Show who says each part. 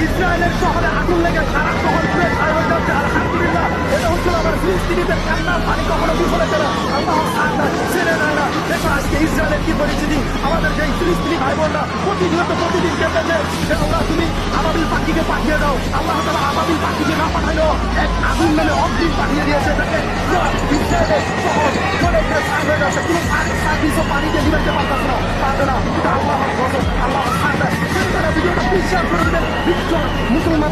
Speaker 1: ইসরায়েলের শহরে আগুন লেগে সারা শহর পুড়ে ছাই হয়ে যাচ্ছে। আলহামদুলিল্লাহ, এটা হচ্ছিল আমার ফিলিস্তিনিদের কান্নার পানি কখনো বিফলে গেল। আল্লাহ আল্লাহ ছেড়ে নেয় না। দেখো আজকে ইসরায়েলের কি পরিস্থিতি, আমাদের যে ফিলিস্তিনি ভাই বোনরা প্রতিনিয়ত প্রতিদিন কেঁদেছে যে আল্লাহ তুমি আবাবিল পাখিকে পাঠিয়ে দাও। আল্লাহ তাআলা আবাবিল পাখিকে না পাঠাইলো, এক আগুন নামে অগ্নি পাঠিয়ে দিয়েছে। তাকে ইসরায়েলের শহর চলে গিয়ে ছাই হয়ে যাচ্ছে। কোনো সার্ভিসও পানি দিয়ে নিবাইতে পারতেছে না, পারবে না। এটা আল্লাহর গজব, আল্লাহর আল্লাহ। ভিডিওটা বিশ্বাস করে দিবেন, মুসলমান